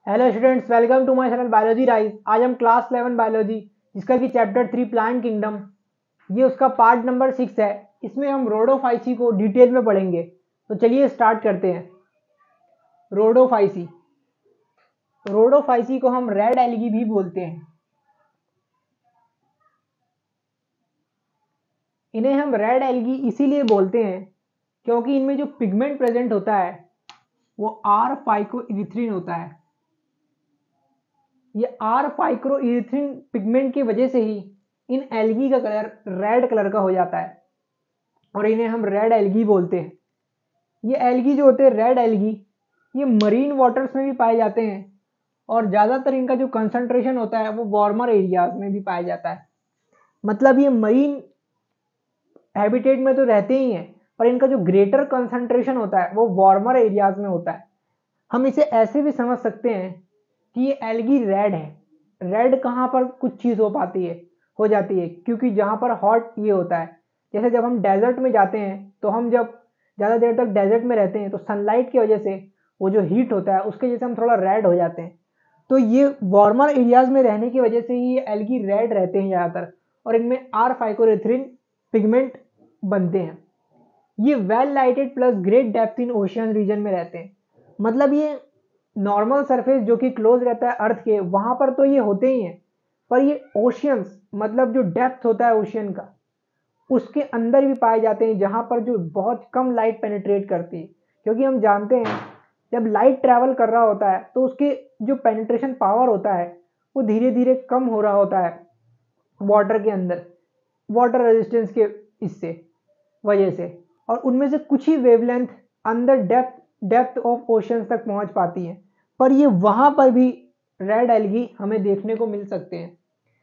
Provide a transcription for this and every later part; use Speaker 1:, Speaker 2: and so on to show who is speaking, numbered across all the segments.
Speaker 1: Hello students, welcome to my channel biology rise. आज हम class 11 biology जिसका कि चैप्टर 3 प्लांट किंगडम, ये उसका पार्ट नंबर 6 है। इसमें हम रोडोफाइसी को डिटेल में पढ़ेंगे। तो चलिए स्टार्ट करते हैं। रोडोफाइसी रोडोफाइसी को हम रेड एल्गी भी बोलते हैं। इन्हें हम रेड एल्गी इसीलिए बोलते हैं क्योंकि इनमें जो पिगमेंट प्रेजेंट होता है वो आर फाइकोइरिथ्रिन होता है। ये आर फाइक्रोइरिथ्रिन पिगमेंट की वजह से ही इन एल्गी का कलर रेड कलर का हो जाता है और इन्हें हम रेड एल्गी बोलते हैं। ये एल्गी जो होते हैं रेड एल्गी, ये मरीन वाटर्स में भी पाए जाते हैं और ज़्यादातर इनका जो कंसंट्रेशन होता है वो वार्मर एरियाज में भी पाया जाता है। मतलब ये मरीन हैबिटेट में तो रहते ही हैं, पर इनका जो ग्रेटर कंसंट्रेशन होता है वो वार्मर एरियाज में होता है। हम इसे ऐसे भी समझ सकते हैं कि ये एल्गी रेड है। रेड कहाँ पर कुछ चीज़ हो जाती है क्योंकि जहाँ पर हॉट ये होता है, जैसे जब हम डेजर्ट में जाते हैं तो हम जब ज़्यादा देर तक डेजर्ट में रहते हैं तो सनलाइट की वजह से वो जो हीट होता है उसके वजह से हम थोड़ा रेड हो जाते हैं। तो ये वार्मर एरियाज में रहने की वजह से ही ये एल्गी रेड रहते हैं ज़्यादातर, और इनमें आर फाइकोरिथ्रिन पिगमेंट बनते हैं। ये well lighted plus great depth in ocean region में रहते हैं। मतलब ये नॉर्मल सरफेस जो कि क्लोज रहता है अर्थ के, वहां पर तो ये होते ही हैं, पर ये ओशियंस मतलब जो डेप्थ होता है ओशियन का, उसके अंदर भी पाए जाते हैं जहां पर जो बहुत कम लाइट पेनिट्रेट करती है। क्योंकि हम जानते हैं जब लाइट ट्रैवल कर रहा होता है तो उसके जो पेनिट्रेशन पावर होता है वो धीरे धीरे कम हो रहा होता है वाटर के अंदर, वाटर रेजिस्टेंस के इससे वजह से, और उनमें से कुछ ही वेवलेंथ अंदर डेप्थ ऑफ ओशन तक पहुंच पाती है। पर ये वहां पर भी रेड एल्गी हमें देखने को मिल सकते हैं,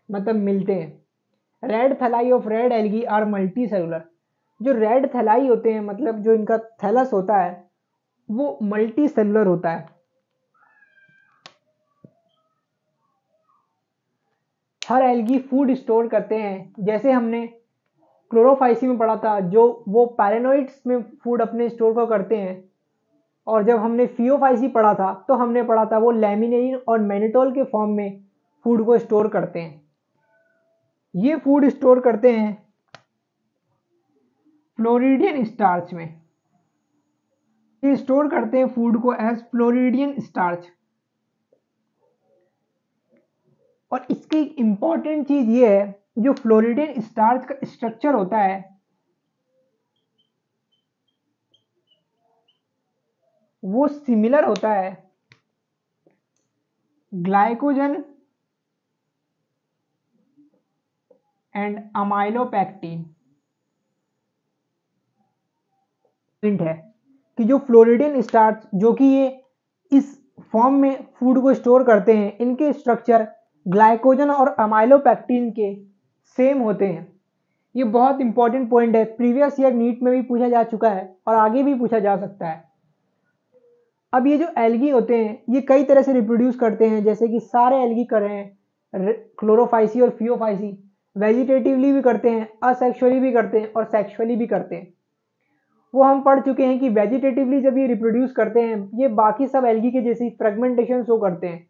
Speaker 1: मतलब मिलते हैं। Red thalli of red algae are multi cellular. जो रेड थैलाई होते हैं, मतलब जो इनका थैलस होता है वो मल्टी सेलुलर होता है। हर एल्गी फूड स्टोर करते हैं, जैसे हमने क्लोरोफाइसी में पढ़ा था, जो वो पैरानोइड्स में फूड अपने स्टोर को करते हैं। और जब हमने फियोफाइसी पढ़ा था तो हमने पढ़ा था वो लैमिनेरिन और मैनिटोल के फॉर्म में फूड को स्टोर करते हैं। ये फूड स्टोर करते हैं फ्लोरिडियन स्टार्च में। ये स्टोर करते हैं फूड को एज फ्लोरिडियन स्टार्च। और इसकी एक इंपॉर्टेंट चीज ये है, जो फ्लोरिडियन स्टार्च का स्ट्रक्चर होता है वो सिमिलर होता है ग्लाइकोजन एंड अमाइलोपेक्टिन। पॉइंट है कि जो फ्लोरिडियन स्टार्च जो कि ये इस फॉर्म में फूड को स्टोर करते हैं, इनके स्ट्रक्चर ग्लाइकोजन और अमाइलोपेक्टिन के सेम होते हैं। ये बहुत इंपॉर्टेंट पॉइंट है, प्रीवियस ईयर नीट में भी पूछा जा चुका है और आगे भी पूछा जा सकता है। अब ये जो एल्गी होते हैं ये कई तरह से रिप्रोड्यूस करते हैं, जैसे कि सारे एल्गी कर रहे हैं, क्लोरोफाइसी और फियोफाइसी। वेजिटेटिवली भी करते हैं, असेक्सुअली भी करते हैं और सेक्सुअली भी करते हैं। वो हम पढ़ चुके हैं कि वेजिटेटिवली जब ये रिप्रोड्यूस करते हैं ये बाकी सब एल्गी के जैसी फ्रेगमेंटेशन शो करते हैं,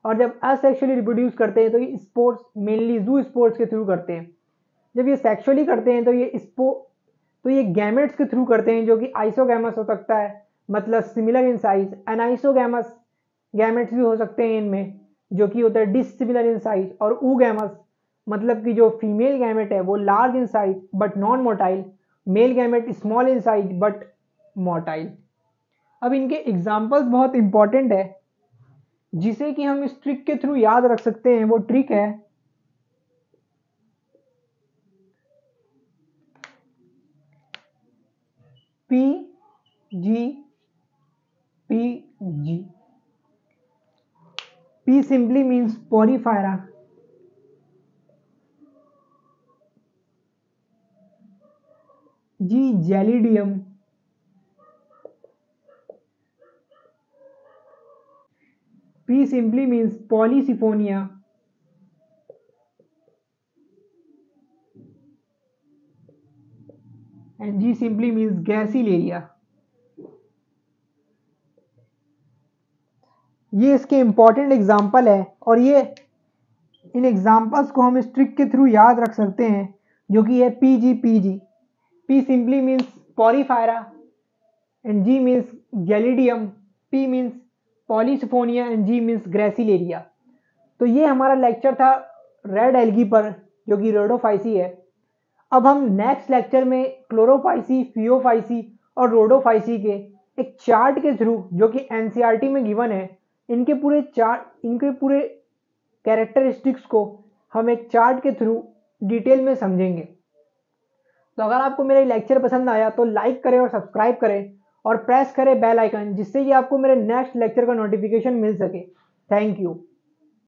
Speaker 1: और जब असेक्सुअली रिप्रोड्यूस करते हैं तो ये स्पोर्ट्स, मेनली जू स्पोर्ट्स के थ्रू करते हैं। जब ये सेक्सुअली करते हैं तो ये गैमेट्स के थ्रू करते हैं, जो कि आइसोगैमस हो सकता है, मतलब similar in size. Anisogamous gametes भी हो सकते हैं इनमें, जो कि होता है डिसिमिलर इन साइज। और ऊगैमस मतलब कि जो फीमेल गैमेट है वो large in size but non motile, male gamete small in size but motile. अब इनके एग्जाम्पल्स बहुत इंपॉर्टेंट है जिसे कि हम इस ट्रिक के थ्रू याद रख सकते हैं। वो ट्रिक है P G P G. P simply means porphyra, G gelidium, P simply means Polysifonia, and G simply means Gassileria. ये इसके इम्पॉर्टेंट एग्जाम्पल है और ये इन एग्जाम्पल्स को हम इस ट्रिक के थ्रू याद रख सकते हैं, जो कि है PG। P simply means Porphyra and G means Gelidium, P means Polysiphonia and G means Gracilaria. तो ये हमारा लेक्चर था रेड एल्गी पर, जो कि रोडोफाइसी है। अब हम नेक्स्ट लेक्चर में क्लोरोफाइसी, फियोफाइसी और रोडोफाइसी के एक चार्ट के थ्रू, जो कि एनसीईआरटी में गिवन है, इनके पूरे कैरेक्टरिस्टिक्स को हम एक चार्ट के थ्रू डिटेल में समझेंगे। तो अगर आपको मेरा लेक्चर पसंद आया तो लाइक करें और सब्सक्राइब करें और प्रेस करें बेल आइकन, जिससे कि आपको मेरे नेक्स्ट लेक्चर का नोटिफिकेशन मिल सके। Thank you.